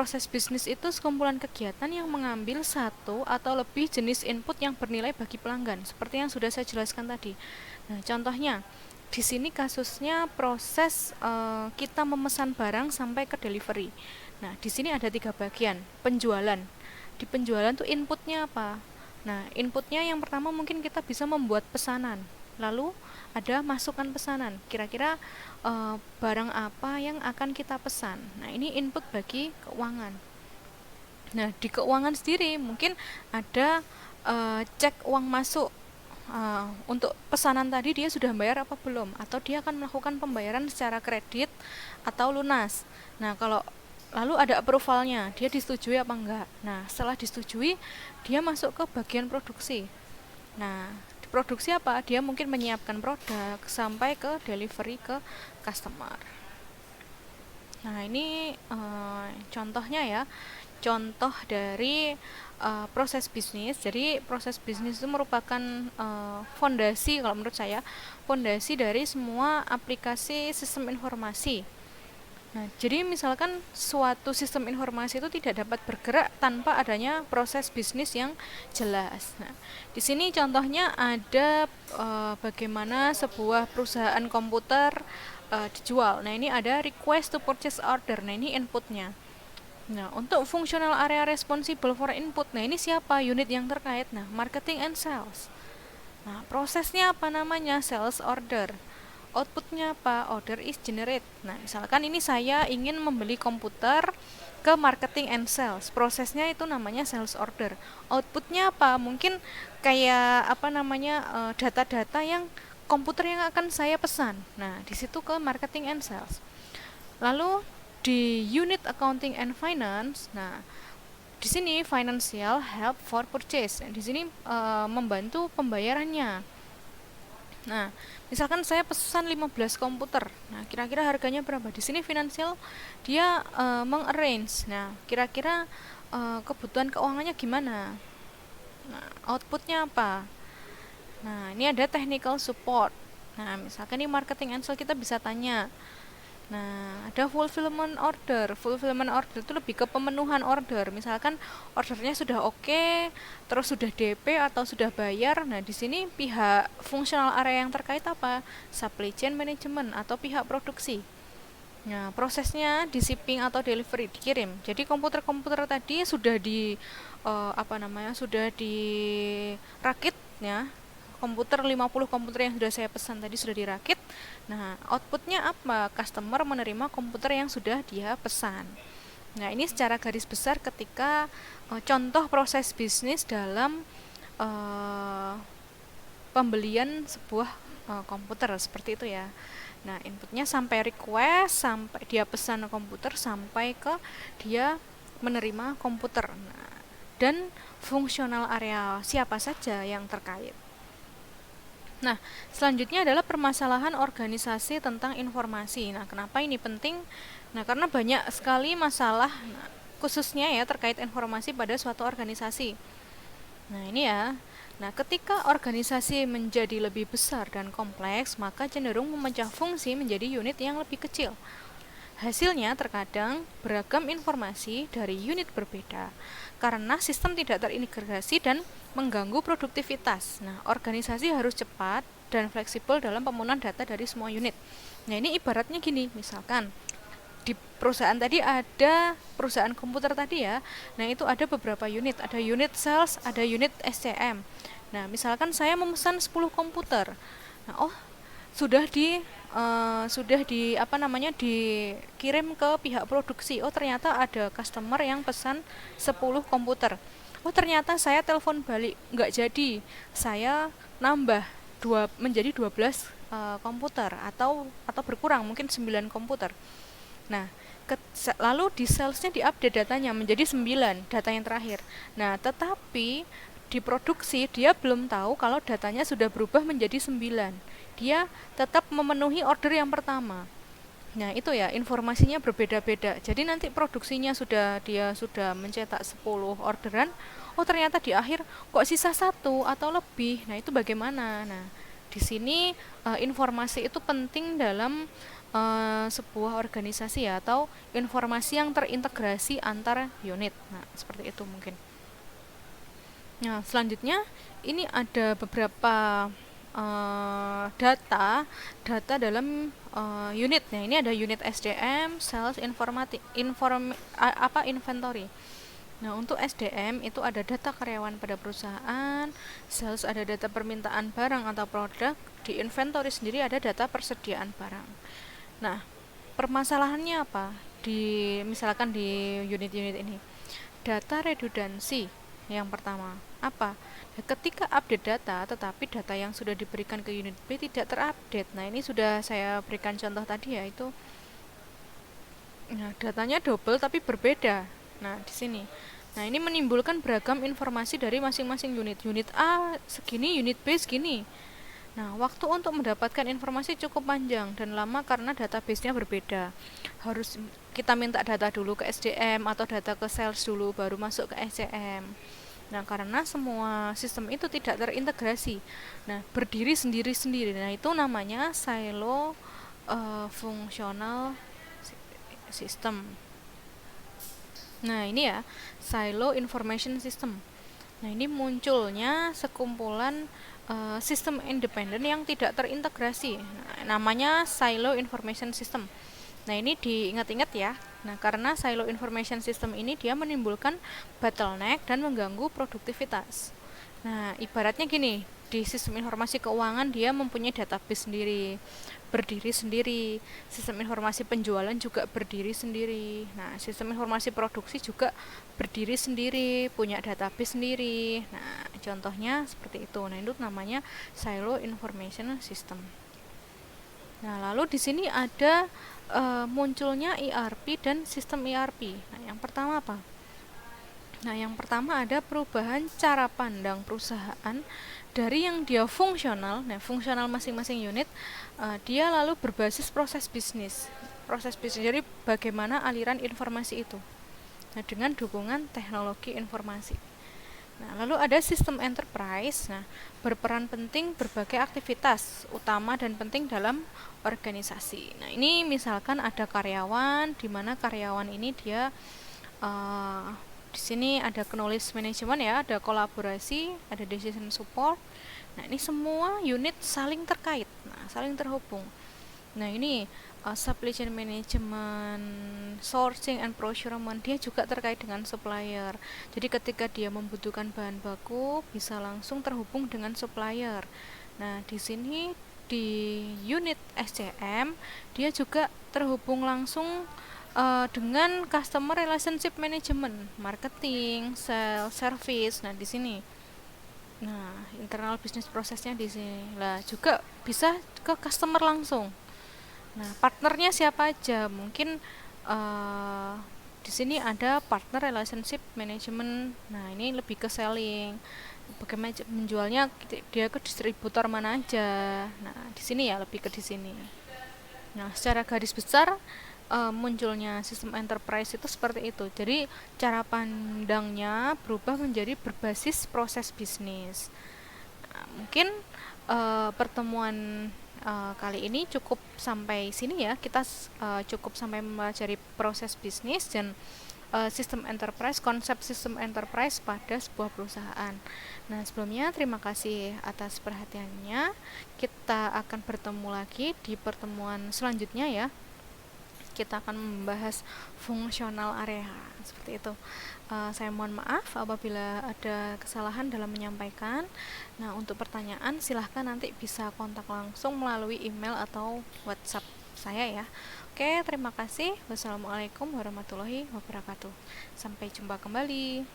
proses bisnis itu sekumpulan kegiatan yang mengambil satu atau lebih jenis input yang bernilai bagi pelanggan, seperti yang sudah saya jelaskan tadi. Nah, contohnya di sini kasusnya proses kita memesan barang sampai ke delivery. Nah, di sini ada 3 bagian. Penjualan. Di penjualan tuh inputnya apa? Nah, inputnya yang pertama mungkin kita bisa membuat pesanan. Lalu ada masukan pesanan. Kira-kira barang apa yang akan kita pesan. Nah, ini input bagi keuangan. Nah, di keuangan sendiri mungkin ada cek uang masuk. Untuk pesanan tadi dia sudah bayar apa belum, atau dia akan melakukan pembayaran secara kredit atau lunas. Nah, kalau lalu ada approvalnya, dia disetujui apa enggak. Nah, setelah disetujui, dia masuk ke bagian produksi. Nah, di produksi apa? Dia mungkin menyiapkan produk sampai ke delivery ke customer. Nah, ini contohnya ya, contoh dari proses bisnis. Jadi proses bisnis itu merupakan fondasi, kalau menurut saya, fondasi dari semua aplikasi sistem informasi. Nah, jadi misalkan suatu sistem informasi itu tidak dapat bergerak tanpa adanya proses bisnis yang jelas. Nah, di sini contohnya ada bagaimana sebuah perusahaan komputer dijual. Nah, ini ada request to purchase order. Nah, ini inputnya. Nah, untuk fungsional area responsible for input, nah ini siapa unit yang terkait? Nah, marketing and sales. Nah, prosesnya apa namanya? Sales order. Outputnya apa? Order is generate. Nah, misalkan ini saya ingin membeli komputer ke marketing and sales. Prosesnya itu namanya sales order. Outputnya apa? Mungkin kayak apa namanya data-data yang komputer yang akan saya pesan. Nah, di situ ke marketing and sales. Lalu di unit accounting and finance, nah di sini financial help for purchase. Di sini membantu pembayarannya. Nah, misalkan saya pesan 15 komputer. Nah, kira-kira harganya berapa? Di sini financial dia mengarrange. Nah, kira-kira kebutuhan keuangannya gimana? Nah, outputnya apa? Nah, ini ada technical support. Nah, misalkan ini marketing and sales, kita bisa tanya. Nah, ada fulfillment order. Fulfillment order itu lebih ke pemenuhan order. Misalkan ordernya sudah oke, terus sudah DP atau sudah bayar. Nah, di sini pihak fungsional area yang terkait apa? Supply chain management atau pihak produksi. Nah, prosesnya di shipping atau delivery dikirim. Jadi komputer-komputer tadi sudah sudah dirakit ya. Komputer 50 komputer yang sudah saya pesan tadi sudah dirakit. Nah, outputnya apa? Customer menerima komputer yang sudah dia pesan. Nah, ini secara garis besar ketika contoh proses bisnis dalam pembelian sebuah komputer seperti itu ya. Nah, inputnya sampai request, sampai dia pesan komputer, sampai ke dia menerima komputer. Nah, dan fungsional area siapa saja yang terkait. Nah, selanjutnya adalah permasalahan organisasi tentang informasi. Nah, kenapa ini penting? Nah, karena banyak sekali masalah, khususnya ya terkait informasi pada suatu organisasi. Nah, ini ya. Nah, ketika organisasi menjadi lebih besar dan kompleks, maka cenderung memecah fungsi menjadi unit yang lebih kecil. Hasilnya terkadang beragam informasi dari unit berbeda karena sistem tidak terintegrasi dan mengganggu produktivitas. Nah, organisasi harus cepat dan fleksibel dalam pemenuhan data dari semua unit. Nah, ini ibaratnya gini, misalkan di perusahaan tadi ada perusahaan komputer tadi ya. Nah, itu ada beberapa unit, ada unit sales, ada unit SCM. Nah, misalkan saya memesan 10 komputer. Nah, sudah dikirim ke pihak produksi. Ternyata ada customer yang pesan 10 komputer. Ternyata saya telepon balik, nggak jadi. Saya nambah menjadi 12 komputer atau berkurang mungkin 9 komputer. Nah, lalu di salesnya diupdate datanya menjadi 9, data yang terakhir. Nah, tetapi di produksi dia belum tahu kalau datanya sudah berubah menjadi 9. Dia tetap memenuhi order yang pertama. Nah, itu ya, informasinya berbeda-beda. Jadi nanti produksinya dia sudah mencetak 10 orderan, ternyata di akhir kok sisa 1 atau lebih. Nah, itu bagaimana? Nah, di sini informasi itu penting dalam sebuah organisasi ya, atau informasi yang terintegrasi antar unit. Nah, seperti itu mungkin. Nah, selanjutnya ini ada beberapa data dalam unit. Nah, ini ada unit SDM, sales, inventory. Nah, untuk SDM itu ada data karyawan pada perusahaan, sales ada data permintaan barang atau produk, di inventory sendiri ada data persediaan barang. Nah, permasalahannya apa? Misalkan di unit-unit ini, data redundansi yang pertama. Apa? Ketika update data, tetapi data yang sudah diberikan ke unit B tidak terupdate. Nah, ini sudah saya berikan contoh tadi ya, itu datanya double tapi berbeda. Nah, di sini. Nah, ini menimbulkan beragam informasi dari masing-masing unit. Unit A segini, unit B segini. Nah, waktu untuk mendapatkan informasi cukup panjang dan lama karena database-nya berbeda. Harus kita minta data dulu ke SDM atau data ke sales dulu baru masuk ke SCM. Nah, karena semua sistem itu tidak terintegrasi. Nah, berdiri sendiri-sendiri. Nah, itu namanya silo functional system. Nah, ini ya, silo information system. Nah, ini munculnya sekumpulan sistem independen yang tidak terintegrasi. Nah, namanya silo information system. Nah, ini diingat-ingat ya. Nah, karena silo information system ini dia menimbulkan bottleneck dan mengganggu produktivitas. Nah, ibaratnya gini, di sistem informasi keuangan dia mempunyai database sendiri, berdiri sendiri. Sistem informasi penjualan juga berdiri sendiri. Nah, sistem informasi produksi juga berdiri sendiri, punya database sendiri. Nah, contohnya seperti itu. Nah, itu namanya silo information system. Nah, lalu di sini ada munculnya ERP dan sistem ERP. Nah, yang pertama apa? Nah, yang pertama ada perubahan cara pandang perusahaan dari yang dia fungsional. Nah, fungsional masing-masing unit, dia lalu berbasis proses bisnis. Proses bisnis, jadi bagaimana aliran informasi itu. Nah, dengan dukungan teknologi informasi. Nah, lalu ada sistem enterprise. Nah, berperan penting berbagai aktivitas utama dan penting dalam organisasi. Nah, ini misalkan ada karyawan, di mana karyawan ini dia di sini ada knowledge management ya, ada kolaborasi, ada decision support. Nah, ini semua unit saling terkait, saling terhubung. Nah, ini supply chain management, sourcing and procurement, dia juga terkait dengan supplier. Jadi ketika dia membutuhkan bahan baku, bisa langsung terhubung dengan supplier. Nah, di sini di unit SCM, dia juga terhubung langsung dengan customer relationship management, marketing, sales, service. Nah, di sini. Nah, internal business prosesnya di sini. Lah, juga bisa ke customer langsung. Nah, partnernya siapa aja? Mungkin di sini ada partner relationship management. Nah, ini lebih ke selling. Bagaimana menjualnya, dia ke distributor mana aja. Nah, di sini ya lebih ke di sini. Nah, secara garis besar munculnya sistem enterprise itu seperti itu. Jadi cara pandangnya berubah menjadi berbasis proses bisnis. Nah, mungkin pertemuan kali ini cukup sampai sini ya. Kita cukup sampai mempelajari proses bisnis dan sistem enterprise, konsep sistem enterprise pada sebuah perusahaan. Nah, sebelumnya terima kasih atas perhatiannya. Kita akan bertemu lagi di pertemuan selanjutnya ya. Kita akan membahas fungsional area seperti itu. Saya mohon maaf apabila ada kesalahan dalam menyampaikan. Nah, untuk pertanyaan silahkan nanti bisa kontak langsung melalui email atau WhatsApp saya ya. Oke, terima kasih. Wassalamualaikum warahmatullahi wabarakatuh. Sampai jumpa kembali.